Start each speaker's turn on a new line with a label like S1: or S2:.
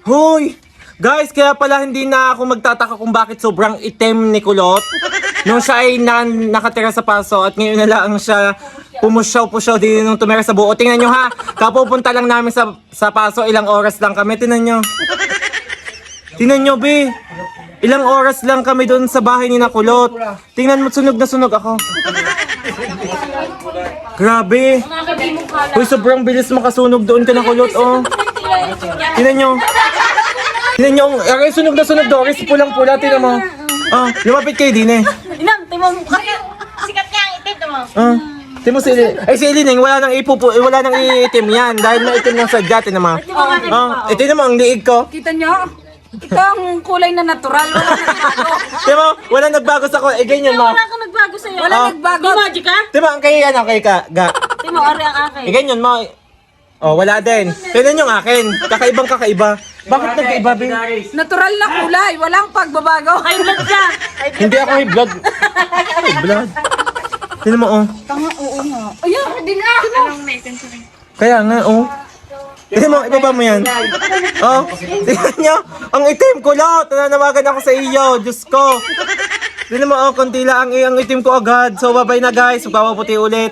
S1: Hoy! Guys, kaya pala hindi na ako magtataka kung bakit sobrang itim ni Kulot. Nung siya ay nakatira sa Paso at ngayon na lang siya pumusyaw-pusyaw din nung tumira sa buo. Tingnan nyo ha, kapupunta lang namin sa Paso, ilang oras lang kami. Tingnan nyo. Tingnan nyo, be. Ilang oras lang kami doon sa bahay ni Nakulot. Tingnan mo, sunog na sunog ako. Grabe. Uy, sobrang bilis makasunog doon ka Nakulot, oh. Tingnan nyo. Tingnan nyo, aray, sunog na sunog, Doris. Pulang-pula, tingnan mo. Ah, lumapit kayo din eh.
S2: Inang, timong sikat niya ang itim mo.
S1: Ah, tingnan mo si Elin. Ay, si Elin, wala nang wala nang iitim yan. Dahil maitim ng sadya, tingnan mo. Ah, ito naman ang liig ko.
S3: Kita nyo? Ito ang kulay na natural. Wala nagbago.
S1: Tingnan mo, wala nagbago sa ko. Eh, ganyan mo.
S2: Wala kang nagbago sa'yo.
S3: Wala
S1: Ah.
S3: nagbago.
S2: Di magic ka?
S1: Tingnan mo, ang kay ga.
S2: Timo, ari ang akin.
S1: Eh, ganyan mo. Oh, wala din. Tingnan yung akin. Kakaibang kakaiba. Bakit nagkaiba, Bin?
S3: Natural na kulay. Walang pagbabago.
S2: High blood ka.
S1: Hindi ako high blood. High blood. Tingnan mo, oh.
S3: Tanga, oo nga. Ayun, din na.
S1: Kaya nga, oh. Tingnan mo, ibaba mo yan. Oh, tingnan nyo. Ang itim ko, Lot. Nananawagan ako sa iyo. Diyos ko. Tingnan mo, oh, konti lang ang itim ko agad. So, bye-bye na, guys. Magpapaputi ulit.